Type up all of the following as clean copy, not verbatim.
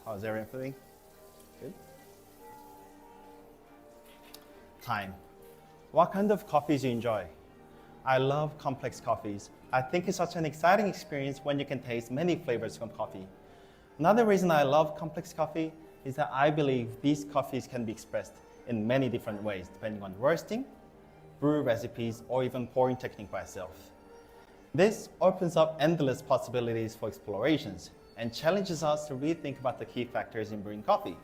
How's everything? Good? Time. What kind of coffees do you enjoy? I love complex coffees. I think it's such an exciting experience when you can taste many flavors from coffee. Another reason I love complex coffee is that I believe these coffees can be expressed in many different ways, depending on roasting, brew recipes, or even pouring technique by itself. This opens up endless possibilities for explorations and challenges us to rethink about the key factors in brewing coffee.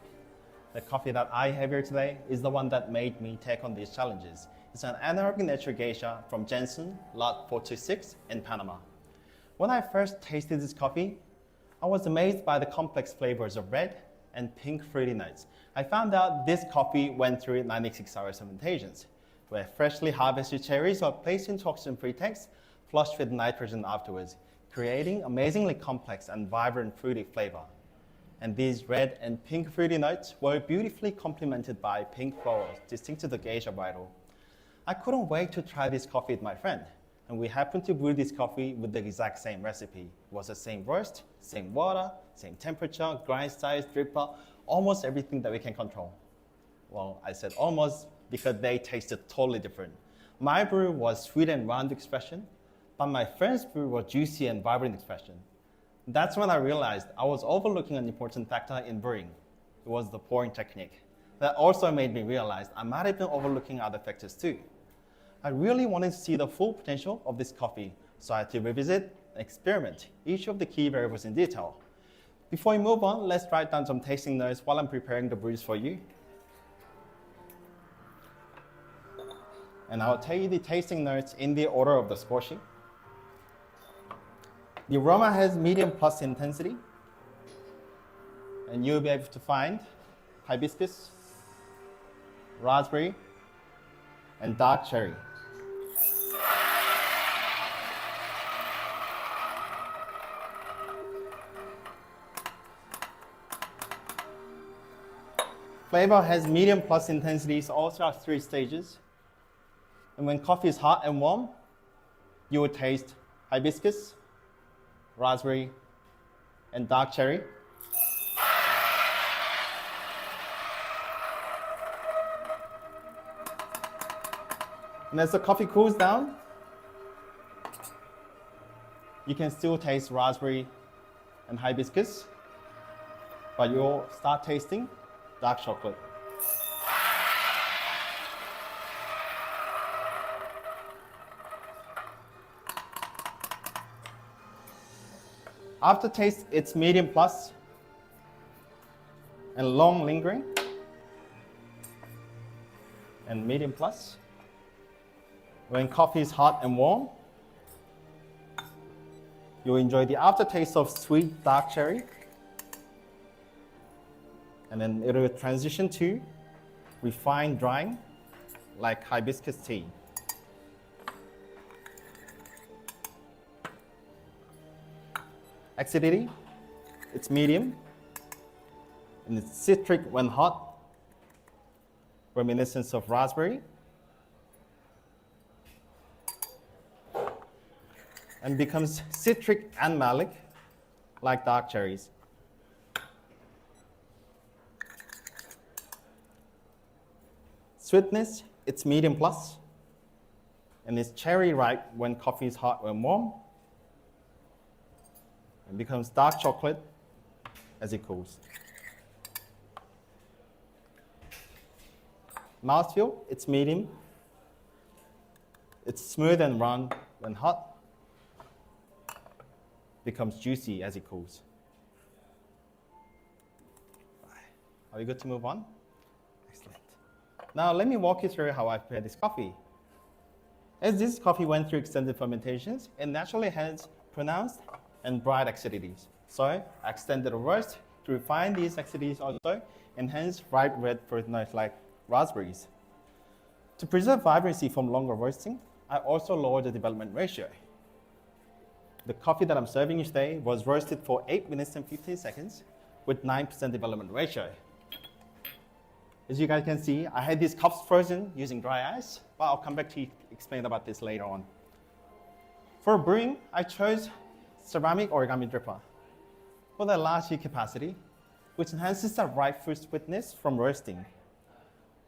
The coffee that I have here today is the one that made me take on these challenges. It's an anaerobic natural geisha from Jensen, Lot 426 in Panama. When I first tasted this coffee, I was amazed by the complex flavors of red and pink fruity notes. I found out this coffee went through 96-hour fermentations, where freshly harvested cherries are placed into oxygen-free tanks, flushed with nitrogen afterwards, creating amazingly complex and vibrant fruity flavor. And these red and pink fruity notes were beautifully complemented by pink florals, distinct to the geisha varietal. I couldn't wait to try this coffee with my friend, and we happened to brew this coffee with the exact same recipe. It was the same roast, same water, same temperature, grind size, dripper, almost everything that we can control. Well, I said almost because they tasted totally different. My brew was sweet and round expression, but my friend's brew was juicy and vibrant expression. That's when I realized I was overlooking an important factor in brewing. It was the pouring technique. That also made me realize I might have been overlooking other factors too. I really wanted to see the full potential of this coffee, so I had to revisit and experiment each of the key variables in detail. Before we move on, let's write down some tasting notes while I'm preparing the brews for you. And I'll tell you the tasting notes in the order of the score sheet. The aroma has medium plus intensity, and you'll be able to find hibiscus, raspberry, and dark cherry. Flavor has medium plus intensity, so also has 3 stages. And when coffee is hot and warm, you will taste hibiscus, raspberry, and dark cherry. And as the coffee cools down, you can still taste raspberry and hibiscus, but you'll start tasting dark chocolate. Aftertaste, it's medium plus and long lingering, and medium plus. When coffee is hot and warm, you'll enjoy the aftertaste of sweet dark cherry, and then it will transition to refined drying like hibiscus tea. Acidity, it's medium, and it's citric when hot, reminiscence of raspberry, and becomes citric and malic like dark cherries. Sweetness, it's medium plus, and it's cherry ripe when coffee is hot and warm, and becomes dark chocolate as it cools. Mouthfeel, it's medium. It's smooth and round when hot, becomes juicy as it cools. Are we good to move on? Excellent. Now let me walk you through how I prepared this coffee. As this coffee went through extended fermentations, it naturally has pronounced and bright acidities. So I extended the roast to refine these acidities also, and hence ripe red fruit notes like raspberries. To preserve vibrancy from longer roasting, I also lowered the development ratio. The coffee that I'm serving you today was roasted for 8 minutes and 15 seconds with 9% development ratio. As you guys can see, I had these cups frozen using dry ice, but I'll come back to explain about this later on. For brewing, I chose ceramic origami dripper. For the large heat capacity, which enhances the ripe fruit sweetness from roasting,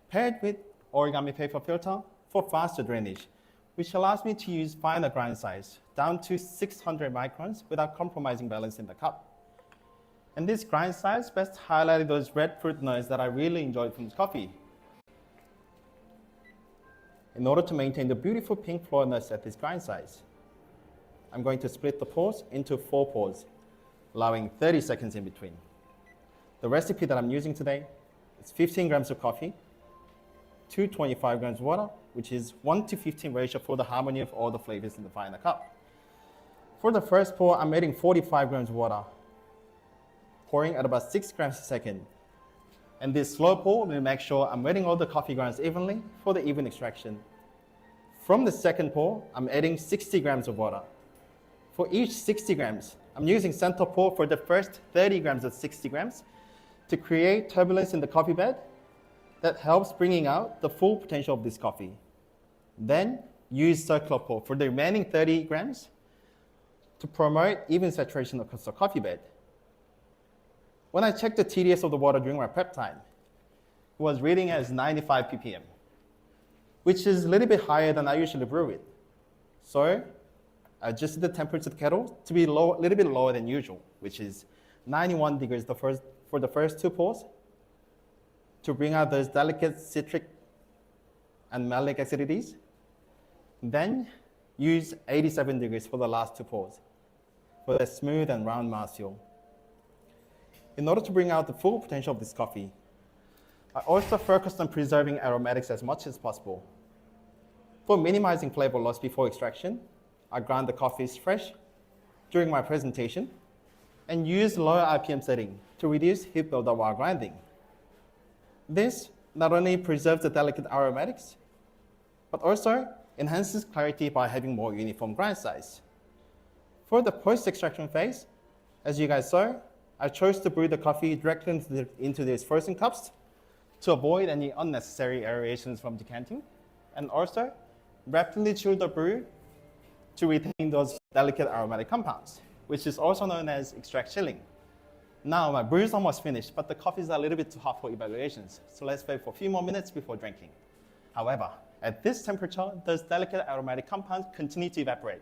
paired with origami paper filter for faster drainage, which allows me to use finer grind size, down to 600 microns without compromising balance in the cup. And this grind size best highlighted those red fruit notes that I really enjoyed from this coffee. In order to maintain the beautiful pink floral notes at this grind size, I'm going to split the pours into 4 pours, allowing 30 seconds in between. The recipe that I'm using today is 15 grams of coffee, 225 grams of water, which is 1:15 ratio for the harmony of all the flavors in the final cup. For the first pour, I'm adding 45 grams of water, pouring at about 6 grams a second. And this slow pour will make sure I'm wetting all the coffee grounds evenly for the even extraction. From the second pour, I'm adding 60 grams of water. For each 60 grams, I'm using center pour for the first 30 grams of 60 grams to create turbulence in the coffee bed that helps bringing out the full potential of this coffee. Then use circular pour for the remaining 30 grams to promote even saturation across the coffee bed. When I checked the TDS of the water during my prep time, it was reading as 95 ppm, which is a little bit higher than I usually brew with. So I adjusted the temperature of the kettle to be a little bit lower than usual, which is 91 degrees for the first 2 pours, to bring out those delicate citric and malic acidities. Then use 87 degrees for the last 2 pours for a smooth and round mouthfeel. In order to bring out the full potential of this coffee, I also focused on preserving aromatics as much as possible. For minimizing flavor loss before extraction, I ground the coffees fresh during my presentation and use lower RPM setting to reduce heat buildup while grinding. This not only preserves the delicate aromatics, but also enhances clarity by having more uniform grind size. For the post-extraction phase, as you guys saw, I chose to brew the coffee directly into these frozen cups to avoid any unnecessary aerations from decanting, and also rapidly chill the brew to retain those delicate aromatic compounds, which is also known as extract chilling. Now my brew is almost finished, but the coffee is a little bit too hot for evaluations, so let's wait for a few more minutes before drinking. However, at this temperature, those delicate aromatic compounds continue to evaporate.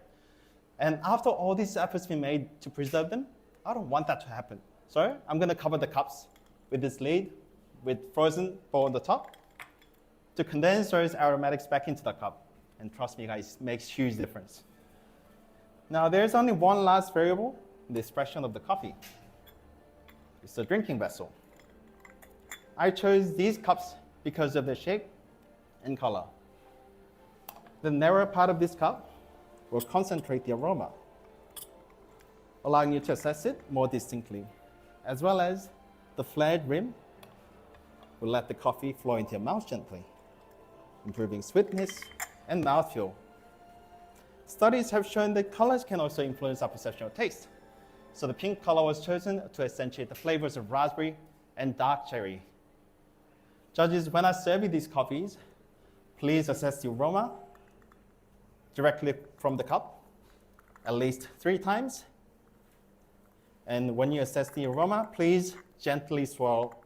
And after all these efforts been made to preserve them, I don't want that to happen. So I'm going to cover the cups with this lid with frozen bowl on the top to condense those aromatics back into the cup. And trust me, guys, it makes huge difference. Now, there's only one last variable in the expression of the coffee. It's the drinking vessel. I chose these cups because of their shape and color. The narrow part of this cup will concentrate the aroma, allowing you to assess it more distinctly, as well as the flared rim will let the coffee flow into your mouth gently, improving sweetness and mouthfeel. Studies have shown that colors can also influence our perception of taste. So the pink color was chosen to accentuate the flavors of raspberry and dark cherry. Judges, when I serve you these coffees, please assess the aroma directly from the cup at least 3 times. And when you assess the aroma, please gently swirl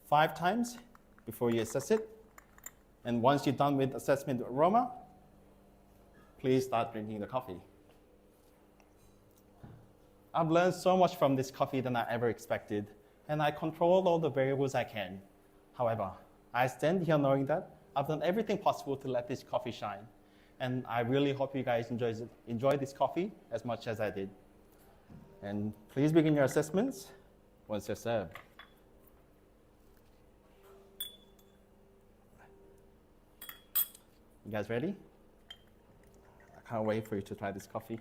5 times before you assess it. And once you're done with assessment of aroma, please start drinking the coffee. I've learned so much from this coffee than I ever expected, and I control all the variables I can. However, I stand here knowing that I've done everything possible to let this coffee shine. And I really hope you guys enjoy this coffee as much as I did. And please begin your assessments once you're served. You guys ready? I can't wait for you to try this coffee.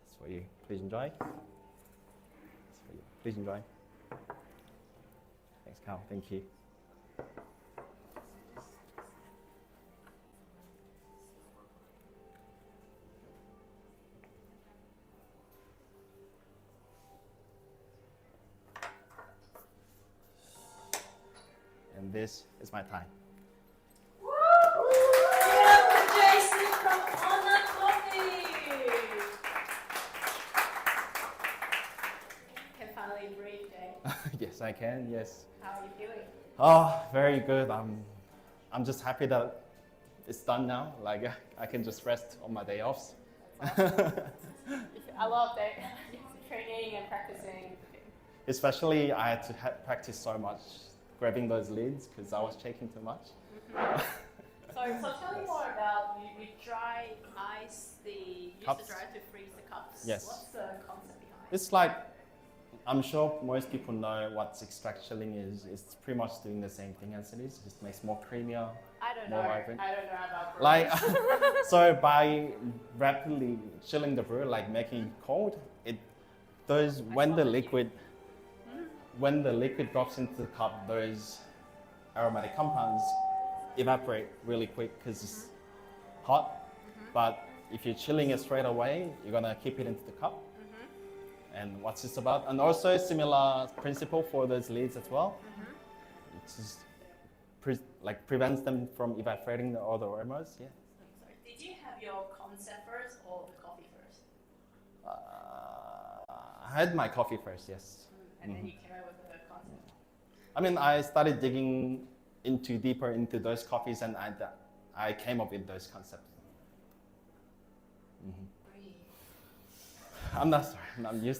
It's for you. Please enjoy. It's for you. Please enjoy. Thanks, Cal. Thank you. and this is my time. Jason from ONA Coffee. Can finally breathe, Jay. Yes, I can. Yes. How are you feeling? Oh, very good. I'm just happy that it's done now. Like I can just rest on my day offs. That's awesome. I love that. Training and practicing. Especially, I had to practice so much grabbing those lids because I was shaking too much. So tell me more about you dry ice the Cups. dry to freeze the cups. Yes. What's the concept behind it? It's like, I'm sure most people know what extract chilling is. It's pretty much doing the same thing as it is. It just makes more creamier. I don't more know. vibrant. I don't know about brewers. Like, so by rapidly chilling the brew, like making it cold, when the liquid drops into the cup, those aromatic compounds evaporate really quick because it's hot. But if you're chilling it straight away, you're gonna keep it into the cup. And what's this about? And also similar principle for those lids as well. It just prevents them from evaporating all the aromas. Yeah. Sorry. Did you have your concept first or the coffee first? I had my coffee first, yes. And then you came up with the concept. I mean, I started digging deeper into those coffees, and I came up with those concepts. Breathe. I'm not sorry. I'm used to